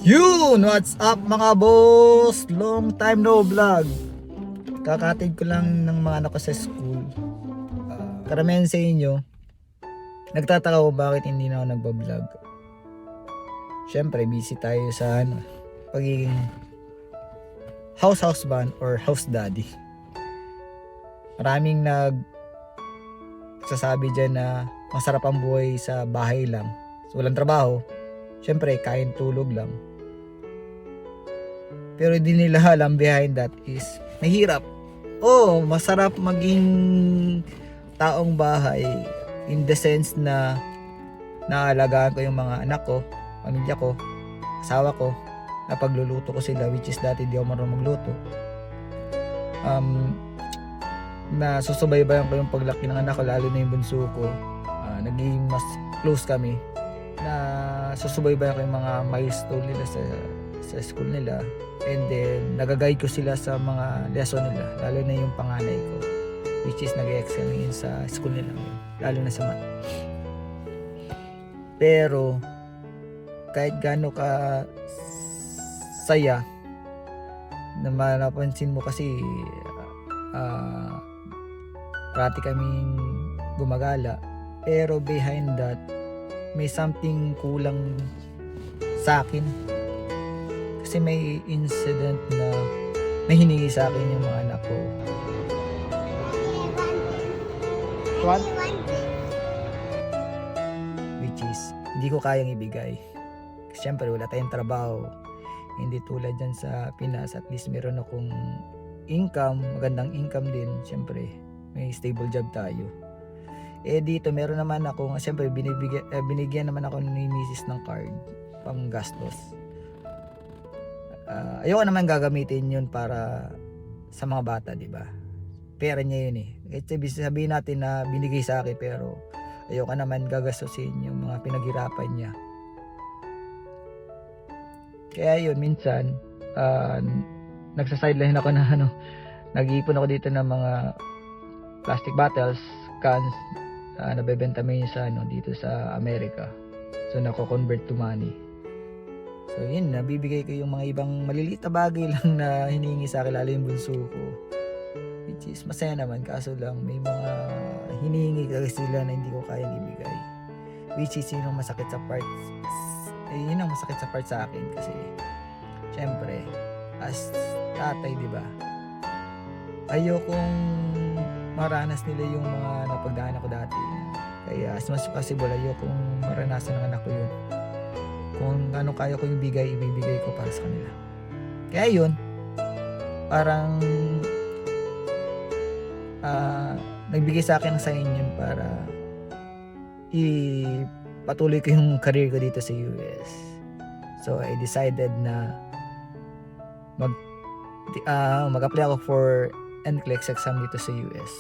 Yun! What's up mga boss? Long time no vlog. Kakatid ko lang ng mga anak ko sa school. Karamihan sa inyo nagtataka ko bakit hindi na ako nagbablog. Syempre busy tayo sa pagiging house husband or house daddy. Maraming nagsasabi dyan na masarap ang buhay sa bahay lang. So, walang trabaho. Syempre, kain tulog lang. Pero di nila alam behind that is mahirap. Masarap maging taong bahay in the sense na naalagaan ko yung mga anak ko, pamilya ko, asawa ko, napagluluto ko sila, which is dati di ako marunong magluto. Na susubaybayan ko yung paglaki ng anak ko, lalo na yung bunso ko. Naging mas close kami. Na susubaybayan ko yung mga milestone nila sa school nila, and then nagagay ko sila sa mga lesson nila, lalo na yung panganay ko, which is nag-excel ngayon sa school nila ngayon, lalo na sa math. Pero kahit gaano ka saya na napansin mo, kasi parati kaming gumagala, pero behind that may something kulang sa akin. Kasi may incident na may hiningi sa akin yung mga anak ko. What? Which is hindi ko kayang ibigay. Kasi syempre wala tayong trabaho. Hindi tulad dyan sa Pinas, at least meron akong income, magandang income din. Syempre may stable job tayo. Dito meron naman ako, siyempre binigyan naman ako ni Mrs. ng card pang gastos. Ayoko naman gagamitin yun para sa mga bata, di ba? Pera niya yun eh. Sabihin natin na binigay sa akin, pero ayoko naman gagastusin yung mga pinaghirapan niya. Kaya yun, minsan nagsa-sideline ako na nag-iipon ako dito ng mga plastic bottles, cans, nabebenta mo yun sa dito sa Amerika. So nako-convert to money. So yun, nabibigay ko yung mga ibang maliliit na bagay lang na hinihingi sa akin, lalo yung bunso ko, which is masaya naman. Kaso lang may mga hinihingi kasi sila na hindi ko kayang ibigay, which is yun ang masakit sa part. Yun ang masakit sa part sa akin, kasi syempre as tatay, di ba, ayokong maranas nila yung mga napagdaan ako dati. Kaya as much as possible, ayokong maranasan ng anak ko yun. Kung ano kaya ko ibigay ko para sa kanila. Kaya yun, parang nagbigay sa akin ng sign yun para ipatuloy ko yung career ko dito sa US. So I decided na mag-apply ako for NCLEX exam dito sa US,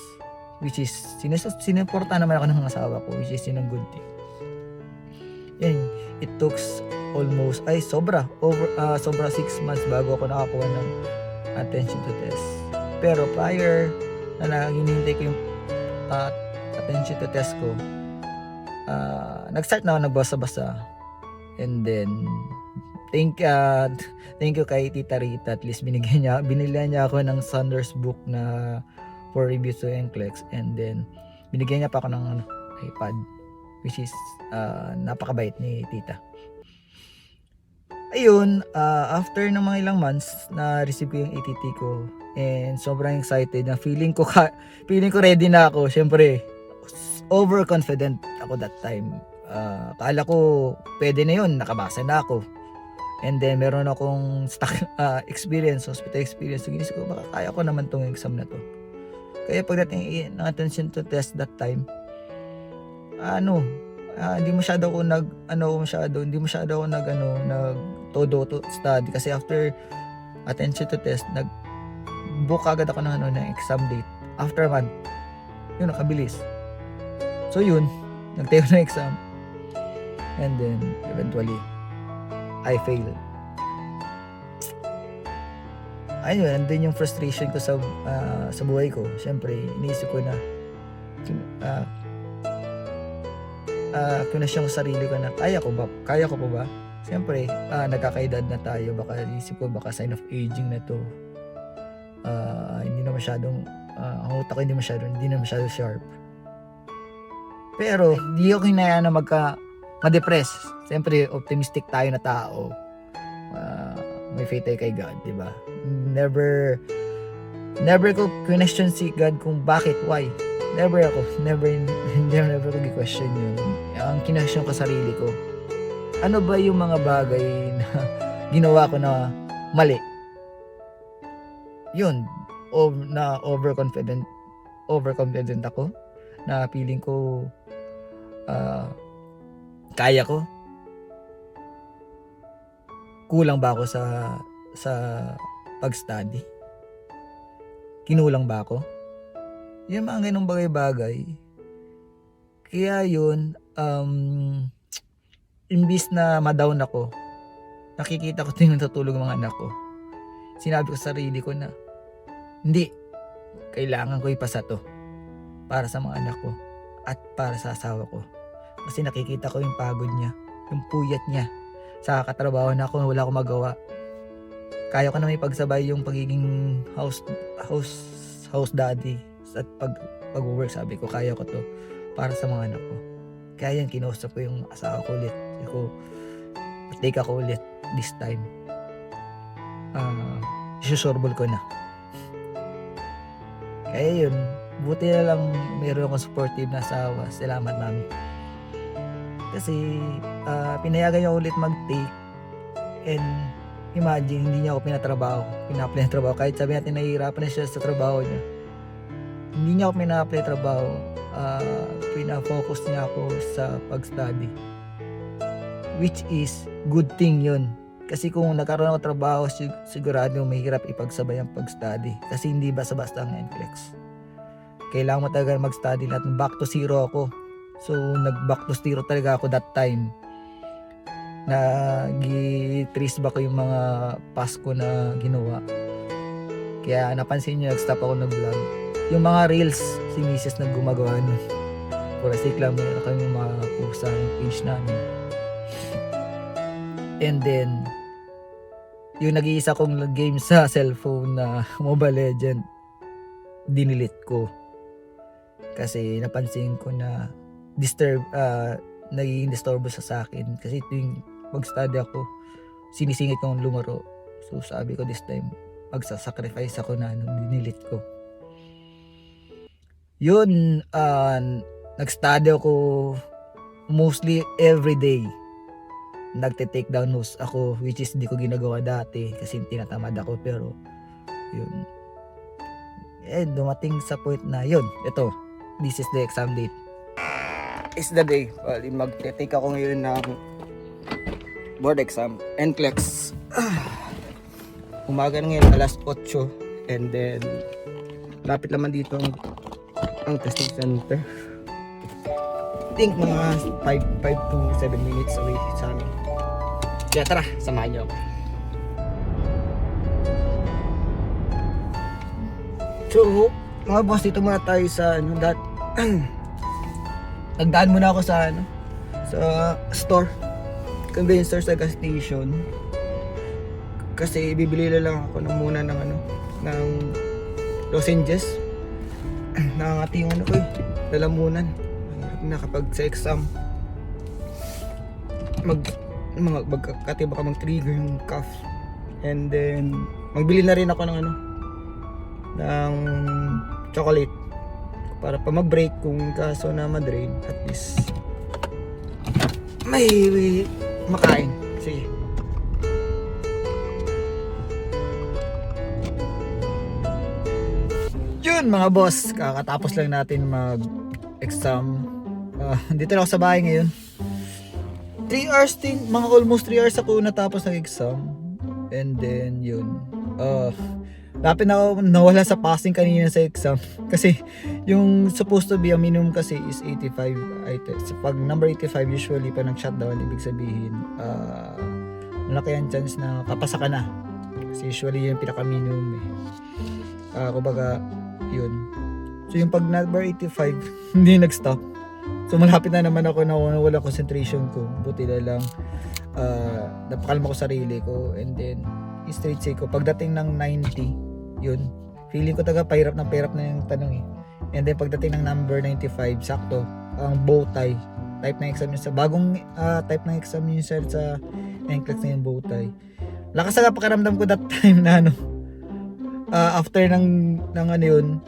which is sinuporta naman ako ng asawa ko, which is yun ang good thing. Yan, it took almost sobra 6 months bago ako nakakuha ng attention to test. Pero prior na hinihintay ko yung attention to test ko, nag-start na ako nagbasa-basa, and then thank you kay Tita Rita, at least binili niya ako ng Sanders book na for review to NCLEX, and then binigyan niya pa ako ng iPad, which is napakabait ni Tita. Ayun, after ng mga ilang months na receive ko yung ATT ko, and sobrang excited na feeling ko ready na ako. Syempre overconfident ako that time. Kala ko pwede na yun, nakabasa na ako. And then meron akong hospital experience. So ginisip ko, baka kaya ko naman tong exam na to. Kaya pagdating ng attention to test that time, hindi masyado ako todo to study, kasi after attention to test, nag-book agad ako ng exam date after a month. Yun, nakabilis. So yun, nagtayo ng exam, and then eventually I failed. Ayun, andun yung frustration ko sa buhay ko. Siyempre, iniisip ko na kinasyon ko sarili ko na kaya ko pa ba Siyempre, nagkakaedad na tayo, baka isip ko baka sign of aging na to. Hindi na masyadong, ang utak ko hindi na masyado sharp. Pero, di ako hinayaan na ma-depress. Siyempre, optimistic tayo na tao. May faith tayo kay God, di ba? Never ko question si God kung bakit, why. Never ko gi-question yun. Ang kinquestion ko sarili ko, ano ba yung mga bagay na ginawa ko na mali? Yun, na overconfident ako, na feeling ko kaya ko. Kulang ba ako sa pag-study? Kinulang ba ako? Yung mga ganong bagay-bagay. Kaya yun, imbis na ma-down ako, nakikita ko yung natutulog ng mga anak ko. Sinabi ko sa sarili ko na, hindi, kailangan ko ipasa to para sa mga anak ko at para sa asawa ko. Kasi nakikita ko yung pagod niya, yung puyat niya sa katrabaho na ako, wala akong magawa. Kaya ko na may pagsabay yung pagiging house daddy at pag-work. Sabi ko, kaya ko to para sa mga anak ko. Kaya yan, kinausap ko yung asawa ko ulit. Take ako ulit this time. Isusorbol ko na. Kaya yun, buti na lang meron akong supportive na asawa. Salamat, mami. Kasi pinayagan niya ulit mag-take, and imagine, hindi niya ako pina-apply ng trabaho. Kahit sabi natin nahihirapan na siya sa trabaho niya, hindi niya ako pina-apply trabaho. Pina-focus niya ako sa pag-study, which is good thing yun. Kasi kung nagkaroon ako trabaho, sigurado mahirap ipagsabay ang pag-study. Kasi hindi basta-basta ang NCLEX. Kailangan mo talaga mag-study lahat. Back to zero ako. So, nag-back to zero talaga ako that time. Nag-trace ba ko yung mga past ko na ginawa. Kaya napansin nyo, nag-stop ako nag-vlog. Yung mga reels, si Mrs. na gumagawa nun. For a sake lang, meron kami mga pusa ng page namin. And then, yung nag-iisa kong game sa cellphone na Mobile Legend, dinilit ko. Kasi napansin ko na nagiging disturbo sa akin. Kasi tuwing mag-study ako, sinisingit kong lumaro. So sabi ko this time, magsasacrifice ako na dinilit ko. Yun, nag-study ako mostly every day. Nagte-take down notes ako, which is hindi ko ginagawa dati kasi tinatamad ako. Pero yun, dumating sa point na yun, ito, this is the exam date. It's the day. Well, magte-take ako ngayon ng board exam, NCLEX. Umaga na ngayon, alas 8, and then lapit naman dito ang testing center. I think mga 5 to 7 minutes away sa amin. Kaya tara, samahan niyo ako. So, mga boss, dito muna tayo sa nagdaan muna ako sa store, convenience store sa gas station. Kasi bibili lang ako ng lozenges. Nakangati yung lalamunan. Na kapag sa exam magkati baka mag-trigger yung cough. And then magbili na rin ako ng chocolate para pa mag-break kung kaso na ma-drain, at least may makain. Sige. Yun mga boss, kakatapos lang natin mag-exam. Dito lang ako sa bahay ngayon. 3 hours din, mga almost 3 hours ako natapos ng exam. And then yun, lapit na ako nawala sa passing kanina sa exam. Kasi yung supposed to be a minimum kasi is 85 items. Pag number 85 usually pa nag-shutdown, ibig sabihin malaki ang chance na papasa ka na. Kasi usually yung pinaka-minimum kumbaga yun. So yung pag number 85 hindi nag-stop. So malapit na naman ako na wala concentration ko. Buti na lang napakalma ko sarili ko, and then straight say ko pagdating ng 90, yun, feeling ko taga pahirap na yung tanong eh. And then pagdating ng number 95, sakto ang bow tie, type ng exam yun sa bagong type ng exam yun sir, sa NCLEX na yung bow tie. Lakas na pakiramdam ko that time na ano, after ng ano yun,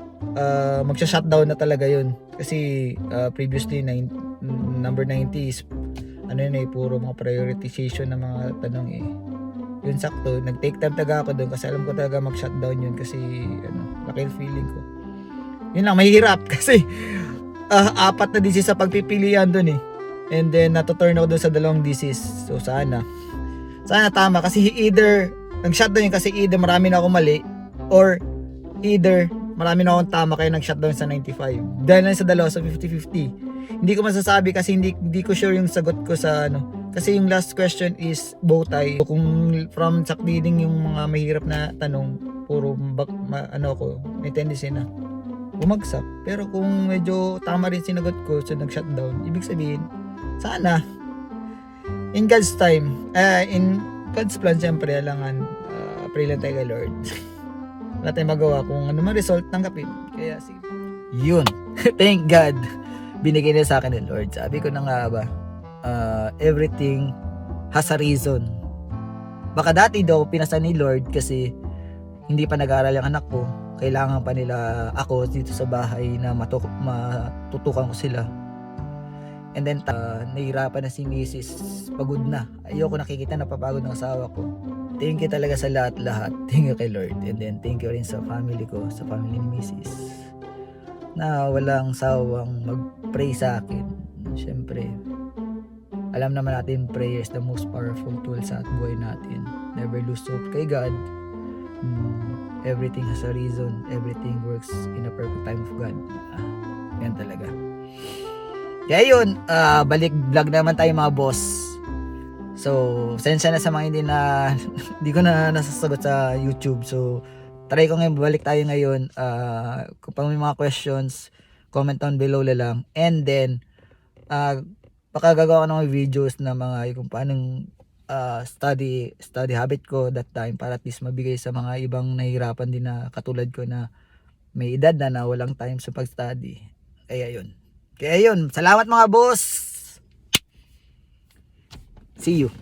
magsha-shutdown na talaga yun kasi previously number 90 is ano yun eh, puro mga prioritization ng mga tanong eh. Yun sakto, nag-take time talaga ako doon kasi alam ko talaga mag-shutdown yun kasi ano, laki yung feeling ko. Yun lang, mahirap kasi apat na disease sa pagpipilian doon eh. And then natuturn ako doon sa dalawang disease. So sana tama kasi either nag-shutdown yun kasi either marami na ako mali or either marami na akong tama kaya nag-shutdown sa 95. Dahil lang sa dalawa sa 50-50. Hindi ko masasabi kasi hindi ko sure yung sagot ko sa ano. Kasi yung last question is bow tie. Kung from sack reading yung mga mahirap na tanong, puro ano ko, may tendency na bumagsak. Pero kung medyo tama rin sinagot ko, so nag-shutdown, ibig sabihin, sana in God's time, in God's plan, siyempre, alangan, pray lang tayo kay Lord. Wala tayong magawa, kung ano man result, tanggapin. Kaya sige. Yun. Thank God. Binigay na sa akin ni Lord. Sabi ko na nga ba, everything has a reason. Baka dati daw pinasa ni Lord kasi hindi pa nag-aaral yung anak ko. Kailangan pa nila ako dito sa bahay na matutukan ko sila. And then nahirapan na si Mrs. Pagod na. Ayoko nakikita napapagod ng asawa ko. Thank you talaga sa lahat-lahat. Thank you kay Lord. And then thank you rin sa family ko, sa family ni Mrs. na walang sawang mag-pray sa akin. Siyempre, alam naman natin prayer is the most powerful tool sa buhay natin. Never lose hope kay God. Everything has a reason. Everything works in a perfect time of God. Yan talaga. Kaya yun, balik vlog naman tayo mga boss. So, sensya na sa mga hindi ko na nasasagot sa YouTube. So, try ko ngayon, balik tayo ngayon. Kung pang may mga questions, comment down below na lang. And then, baka gagawa ko ng mga videos na mga kung paanong study habit ko that time para at least mabigay sa mga ibang nahihirapan din na katulad ko na may edad na walang time sa pag-study. Kaya yun. Salamat mga boss! See you!